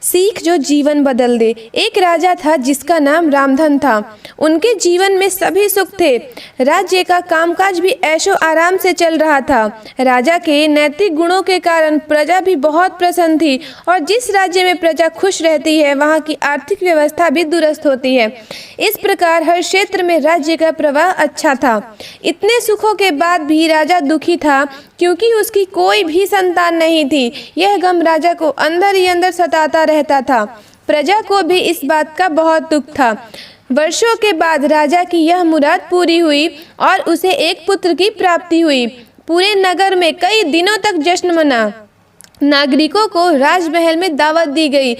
सीख जो जीवन बदल दे। एक राजा था जिसका नाम रामधन था। उनके जीवन में सभी सुख थे। राज्य का कामकाज भी ऐशो आराम से चल रहा था। राजा के नैतिक गुणों के कारण प्रजा भी बहुत प्रसन्न थी और जिस राज्य में प्रजा खुश रहती है वहाँ की आर्थिक व्यवस्था भी दुरुस्त होती है। इस प्रकार हर क्षेत्र में राज्य का प्रवाह अच्छा था। इतने सुखों के बाद भी राजा दुखी था क्योंकि उसकी कोई भी संतान नहीं थी। यह गम राजा को अंदर ही अंदर सताता रहता था। प्रजा को भी इस बात का बहुत दुख था। वर्षों के बाद राजा की यह मुराद पूरी हुई और उसे एक पुत्र की प्राप्ति हुई। पूरे नगर में कई दिनों तक जश्न मना। नागरिकों को राजमहल में दावत दी गई।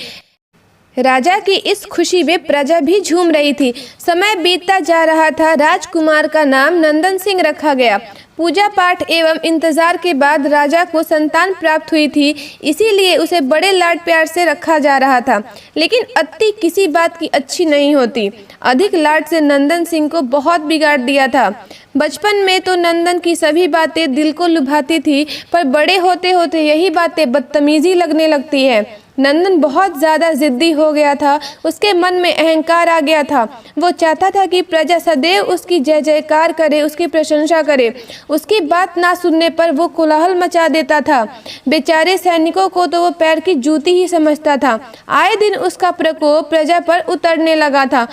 राजा की इस खुशी में प्रजा भी झूम रही थी। समय बीतता जा रहा था। राजकुमार का नाम नंदन सिंह रखा गया। पूजा पाठ एवं इंतजार के बाद राजा को संतान प्राप्त हुई थी, इसीलिए उसे बड़े लाड प्यार से रखा जा रहा था। लेकिन अति किसी बात की अच्छी नहीं होती। अधिक लाड से नंदन सिंह को बहुत बिगाड़ दिया था। बचपन में तो नंदन की सभी बातें दिल को लुभाती थी, पर बड़े होते होते यही बातें बदतमीजी लगने लगती है। नंदन बहुत ज़्यादा जिद्दी हो गया था। उसके मन में अहंकार आ गया था। वो चाहता था कि प्रजा सदैव उसकी जय जयकार करे, उसकी प्रशंसा करे। उसकी बात ना सुनने पर वो कोलाहल मचा देता था। बेचारे सैनिकों को तो वो पैर की जूती ही समझता था। आए दिन उसका प्रकोप प्रजा पर उतरने लगा था।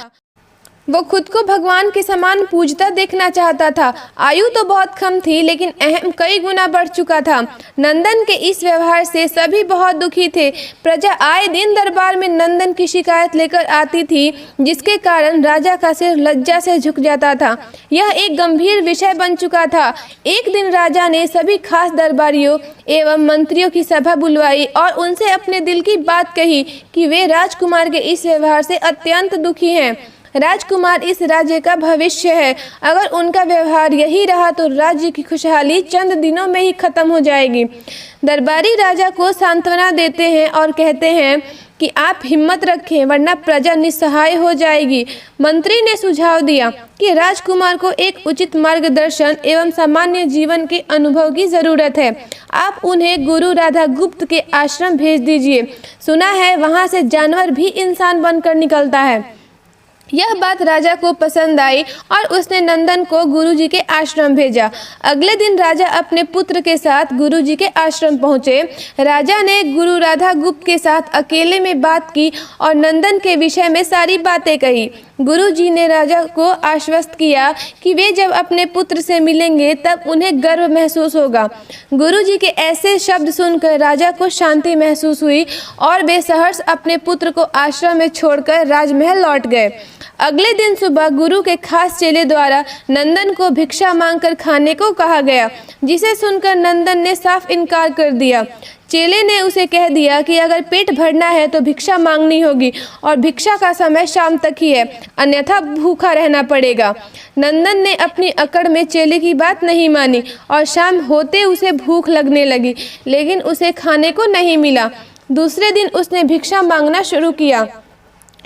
वो खुद को भगवान के समान पूजता देखना चाहता था। आयु तो बहुत कम थी, लेकिन अहम कई गुना बढ़ चुका था। नंदन के इस व्यवहार से सभी बहुत दुखी थे। प्रजा आए दिन दरबार में नंदन की शिकायत लेकर आती थी, जिसके कारण राजा का सिर लज्जा से झुक जाता था। यह एक गंभीर विषय बन चुका था। एक दिन राजा ने सभी खास दरबारियों एवं मंत्रियों की सभा बुलवाई और उनसे अपने दिल की बात कही कि वे राजकुमार के इस व्यवहार से अत्यंत दुखी हैं। राजकुमार इस राज्य का भविष्य है। अगर उनका व्यवहार यही रहा तो राज्य की खुशहाली चंद दिनों में ही खत्म हो जाएगी। दरबारी राजा को सांत्वना देते हैं और कहते हैं कि आप हिम्मत रखें, वरना प्रजा निस्सहाय हो जाएगी। मंत्री ने सुझाव दिया कि राजकुमार को एक उचित मार्गदर्शन एवं सामान्य जीवन के अनुभव की जरूरत है। आप उन्हें गुरु राधा गुप्त के आश्रम भेज दीजिए। सुना है वहाँ से जानवर भी इंसान बनकर निकलता है। यह बात राजा को पसंद आई और उसने नंदन को गुरुजी के आश्रम भेजा। अगले दिन राजा अपने पुत्र के साथ गुरुजी के आश्रम पहुंचे। राजा ने गुरु राधा गुप्त के साथ अकेले में बात की और नंदन के विषय में सारी बातें कही। गुरुजी ने राजा को आश्वस्त किया कि वे जब अपने पुत्र से मिलेंगे तब उन्हें गर्व महसूस होगा। गुरुजी के ऐसे शब्द सुनकर राजा को शांति महसूस हुई और वे सहर्ष अपने पुत्र को आश्रम में छोड़कर राजमहल लौट गए। अगले दिन सुबह गुरु के खास चेले द्वारा नंदन को भिक्षा मांगकर खाने को कहा गया, जिसे सुनकर नंदन ने साफ इनकार कर दिया। चेले ने उसे कह दिया कि अगर पेट भरना है तो भिक्षा मांगनी होगी और भिक्षा का समय शाम तक ही है, अन्यथा भूखा रहना पड़ेगा। नंदन ने अपनी अकड़ में चेले की बात नहीं मानी और शाम होते उसे भूख लगने लगी, लेकिन उसे खाने को नहीं मिला। दूसरे दिन उसने भिक्षा मांगना शुरू किया।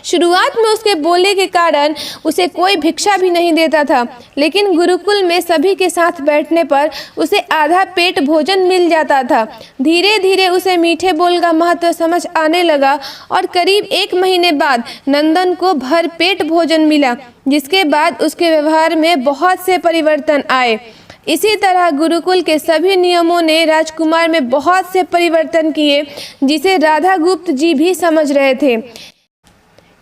शुरुआत में उसके बोलने के कारण उसे कोई भिक्षा भी नहीं देता था, लेकिन गुरुकुल में सभी के साथ बैठने पर उसे आधा पेट भोजन मिल जाता था। धीरे धीरे उसे मीठे बोल का महत्व समझ आने लगा और करीब 1 महीने बाद नंदन को भर पेट भोजन मिला, जिसके बाद उसके व्यवहार में बहुत से परिवर्तन आए। इसी तरह गुरुकुल के सभी नियमों ने राजकुमार में बहुत से परिवर्तन किए, जिसे राधा गुप्त जी भी समझ रहे थे।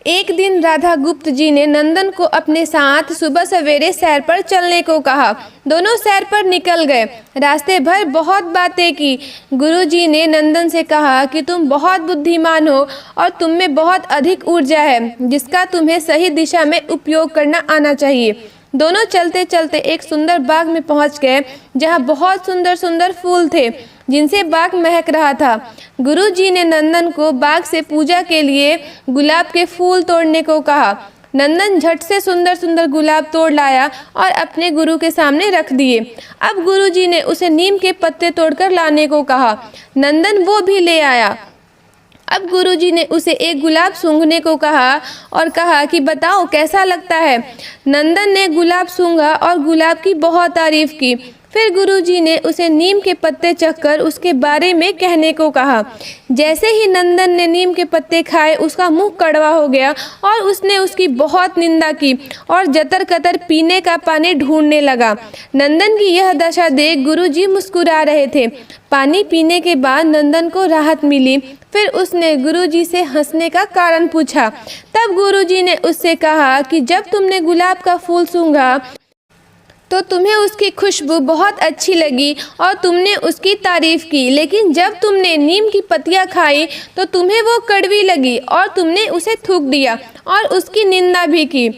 एक दिन राधा गुप्त जी ने नंदन को अपने साथ सुबह सवेरे सैर पर चलने को कहा। दोनों सैर पर निकल गए। रास्ते भर बहुत बातें की। गुरुजी ने नंदन से कहा कि तुम बहुत बुद्धिमान हो और तुम में बहुत अधिक ऊर्जा है, जिसका तुम्हें सही दिशा में उपयोग करना आना चाहिए। दोनों चलते चलते एक सुंदर बाग में पहुंच गए, जहां बहुत सुंदर सुंदर फूल थे, जिनसे बाग महक रहा था। गुरुजी ने नंदन को बाग से पूजा के लिए गुलाब के फूल तोड़ने को कहा। नंदन झट से सुंदर सुंदर गुलाब तोड़ लाया और अपने गुरु के सामने रख दिए। अब गुरुजी ने उसे नीम के पत्ते तोड़कर लाने को कहा। नंदन वो भी ले आया। अब गुरुजी ने उसे एक गुलाब सूंघने को कहा और कहा कि बताओ कैसा लगता है। नंदन ने गुलाब सूंघा और गुलाब की बहुत तारीफ की। फिर गुरुजी ने उसे नीम के पत्ते चखकर उसके बारे में कहने को कहा। जैसे ही नंदन ने नीम के पत्ते खाए उसका मुंह कड़वा हो गया और उसने उसकी बहुत निंदा की और जतर कतर पीने का पानी ढूंढने लगा। नंदन की यह दशा देख गुरुजी मुस्कुरा रहे थे। पानी पीने के बाद नंदन को राहत मिली। फिर उसने गुरुजी से हंसने का कारण पूछा। तब गुरुजी ने उससे कहा कि जब तुमने गुलाब का फूल सूंघा तो तुम्हें उसकी खुशबू बहुत अच्छी लगी और तुमने उसकी तारीफ की, लेकिन जब तुमने नीम की पत्तियां खाई तो तुम्हें वो कड़वी लगी और तुमने उसे थूक दिया और उसकी निंदा भी की।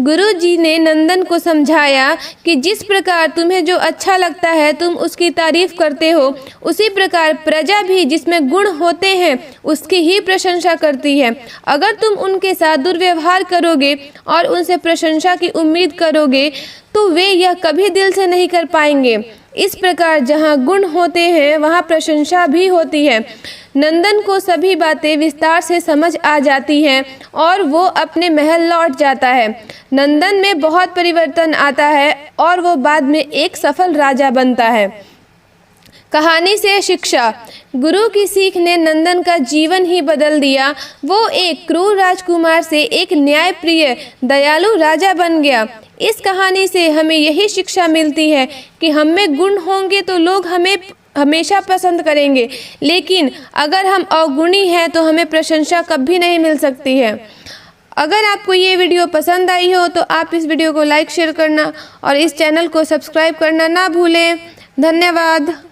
गुरुजी ने नंदन को समझाया कि जिस प्रकार तुम्हें जो अच्छा लगता है तुम उसकी तारीफ करते हो, उसी प्रकार प्रजा भी जिसमें गुण होते हैं उसकी ही प्रशंसा करती है। अगर तुम उनके साथ दुर्व्यवहार करोगे और उनसे प्रशंसा की उम्मीद करोगे तो वे यह कभी दिल से नहीं कर पाएंगे। इस प्रकार जहाँ गुण होते हैं वहाँ प्रशंसा भी होती है। नंदन को सभी बातें विस्तार से समझ आ जाती हैं और वो अपने महल लौट जाता है। नंदन में बहुत परिवर्तन आता है और वो बाद में एक सफल राजा बनता है। कहानी से शिक्षा। गुरु की सीख ने नंदन का जीवन ही बदल दिया। वो एक क्रूर राजकुमार से एक न्यायप्रिय दयालु राजा बन गया। इस कहानी से हमें यही शिक्षा मिलती है कि हम में गुण होंगे तो लोग हमें हमेशा पसंद करेंगे, लेकिन अगर हम अवगुणी हैं तो हमें प्रशंसा कभी नहीं मिल सकती है। अगर आपको ये वीडियो पसंद आई हो तो आप इस वीडियो को लाइक शेयर करना और इस चैनल को सब्सक्राइब करना ना भूलें। धन्यवाद।